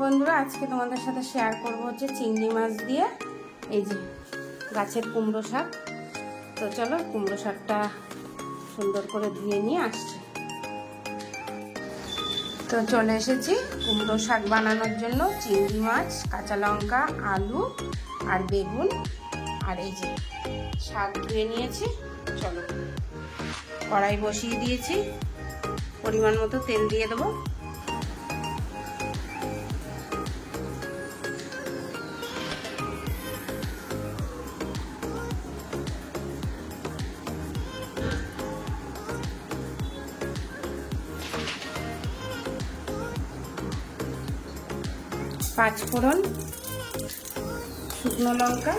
বন্ধুরা আজকে তোমাদের সাথে শেয়ার করব হচ্ছে চিংড়ি মাছ দিয়ে এই যে গাছের কুমড়ো শাক। তো চলো কুমড়ো শাকটা সুন্দর করে ধুয়ে নিয়ে আসছি। তো চলে এসেছি কুমড়ো শাক বানানোর জন্য। চিংড়ি মাছ, কাঁচা লঙ্কা, আলু আর বেগুন আর এই যে শাক ধুয়ে নিয়েছি। চলো কড়াই বসিয়ে দিয়েছি, পরিমাণ মতো তেল দিয়ে দেবো। পাঁচ ফোড়ন, শুকনো লঙ্কা,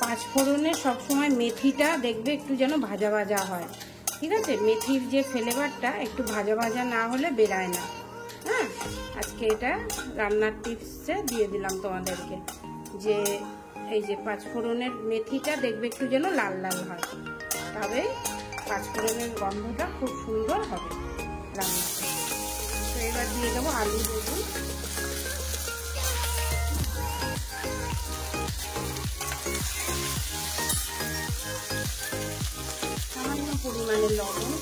পাঁচ ফোড়নে সবসময় মেথিটা দেখবে একটু যেন ভাজা ভাজা হয়, ঠিক আছে? মেথির যে ফ্লেভারটা একটু ভাজা ভাজা না হলে বেরায় না। হ্যাঁ, আজকে এটা রান্নার টিপসে দিয়ে দিলাম তোমাদেরকে, যে এই যে পাঁচ ফোড়নের মেথিটা দেখবে একটু যেন লাল লাল হয়, তবে পাঁচ ফোড়নের গন্ধটা খুব সুন্দর হবে রান্নাতে। তো এবার দিয়ে দেবো আলু, বেগুন, সামান্য পরিমাণে লবণ।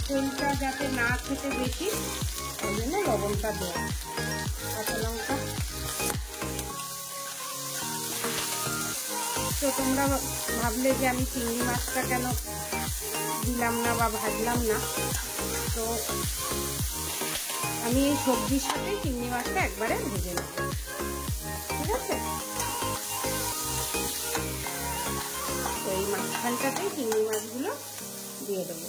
তেলটা যাতে না খেতে বেশি, ওই জন্য লবণটা দেওয়া। কাঁচা লঙ্কা। তো তোমরা ভাবলে যে আমি চিংড়ি মাছটা কেন দিলাম না বা ভাজলাম না, তো আমি এই সবজির সাথে চিংড়ি মাছটা একবারে ভেজে নেব, ঠিক আছে? তো এই মাঝখানটাতেই চিংড়ি মাছগুলো দিয়ে দেবো।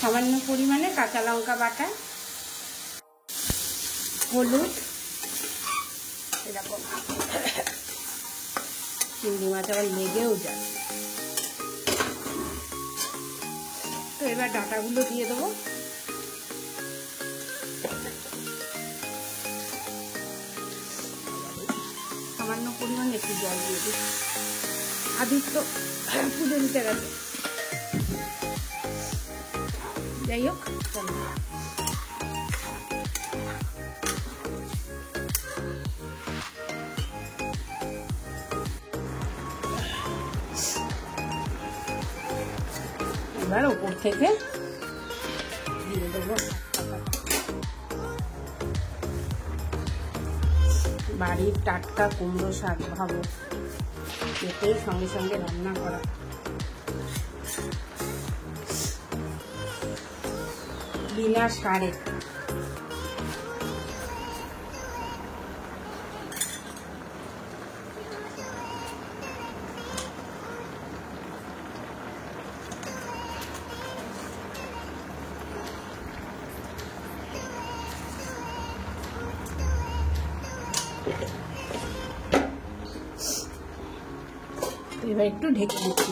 সামান্য পরিমাণে কাঁচা লঙ্কা বাটা, হলুদ, এরকম চিংড়ি মাছ আবার লেগেও যায়। তো এবার ডাঁটাগুলো দিয়ে দেবো। সামান্য পরিমাণে একটু জল দিয়ে দিই, আদিত্য পুজো দিতে গেছে। যাই হোক, চলো এবার ওপর থেকে দিয়ে দেবো বাড়ির টাটকা কুমড়ো শাক। ভাবো, কেটে সঙ্গে সঙ্গে রান্না করা। বিনা সারে। এবার একটু ঢেকে দিচ্ছি।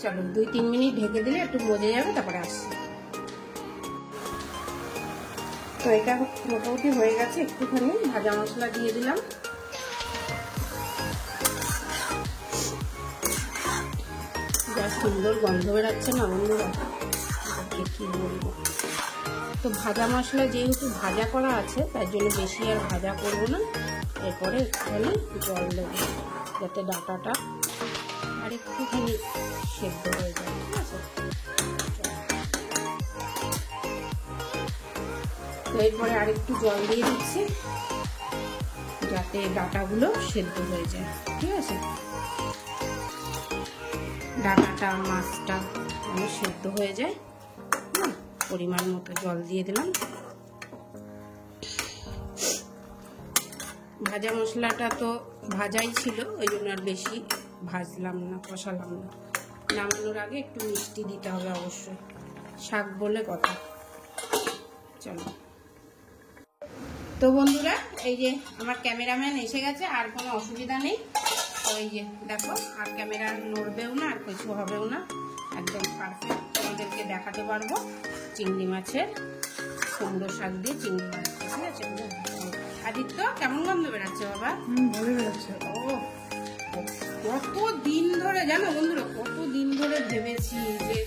চলো 2-3 মিনিট ঢেকে দিলে একটু মজে যাবে, তারপরে আসছি। তো এটা মোটামুটি হয়ে গেছে। একটুখানি ভাজা মশলা দিয়ে দিলাম। যা সুন্দর গন্ধ বেরাচ্ছে না বন্ধুরা, কি বলবো। তো ভাজা মশলা যেহেতু ভাজা করা আছে, তার জন্য বেশি আর ভাজা করবো না। এরপরে একটুখানি জল দেবো, যাতে ডাঁটাটা আর একটুখানি সেদ্ধ হয়ে যায়, ঠিক আছে? তো এরপরে আর একটু জল দিয়ে দিচ্ছি, যাতে ডাঁটাগুলো সেদ্ধ হয়ে যায়, ঠিক আছে? ডাঁটাটা, মাছটা সেদ্ধ হয়ে যায়। পরিমাণ মতো জল দিয়ে দিলাম। ভাজা মশলাটা তো ভাজাই ছিল, ওই জন্য আর বেশি ভাজলাম না, কষালাম না। নামানোর আগে একটু মিষ্টি দিতে হবে অবশ্যই, শাক বলে কথা। চলো, তো বন্ধুরা এই যে আমার ক্যামেরাম্যান এসে গেছে, আর কোনো অসুবিধা নেই। তো এই যে দেখো, আর ক্যামেরা নড়বেও না, আর কিছু হবেও না, একদম পারফেক্ট তোমাদেরকে দেখাতে পারবো। চিংড়ি মাছের কুমড়ো শাক দিয়ে চিংড়ি মাছ, ঠিক আছে? আদিত্য, কেমন গন্ধ বেরাচ্ছে বাবা? ভালো বেরাচ্ছে। ও, কত দিন ধরে জানো বন্ধুরা, কত দিন ধরে ভেবেছি যে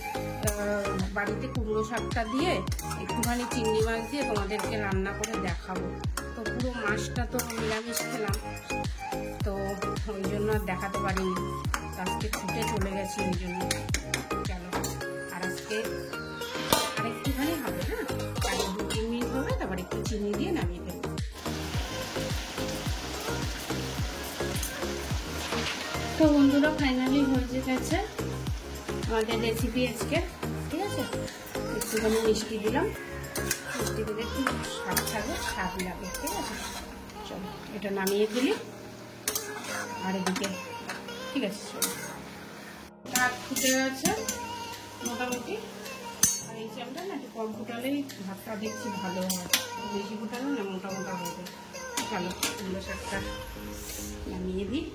বাড়িতে কুমড়ো শাকটা দিয়ে একটুখানি চিংড়ি মাছ দিয়ে তোমাদেরকে রান্না করে দেখাবো। তো পুরো মাছটা তো নিরামিষ খেলাম, তো ওই জন্য আর দেখাতে পারিনি। আজকে ছুটে চলে গেছি ওই জন্য। চলো, আর আজকে আর একটুখানি হবে, না আর 2-3 মিনিট হবে, তারপর একটু চিনি দিয়ে নামিয়ে দেবো। তো বন্ধুরা, ফাইনালি হয়ে গেছে আমাদের রেসিপি আজকে, ঠিক আছে? একটুখানি মিষ্টি দিলাম, মিষ্টি দিলে একটু স্বাদ থাকবে, স্বাদ লাগে, ঠিক আছে? চলো এটা নামিয়ে ফেলি। আর এদিকে ঠিক আছে, চলো ভাত ফুটে গেছে মোটামুটি। আর এই চালটা না একটু কম ফুটালেই ভাতটা দেখছি ভালো হয়, বেশি ফুটালে না মোটা মোটা হবে। চলো কুমড়ো শাকটা নামিয়ে দিই।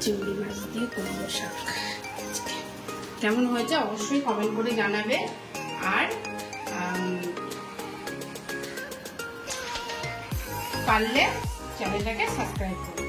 চিংড়ি মাছ দিয়ে কুমড়ো শাক কেমন হয়েছে অবশ্যই কমেন্ট করে জানাবে। আর পারলে চ্যানেলটাকে সাবস্ক্রাইব করবে।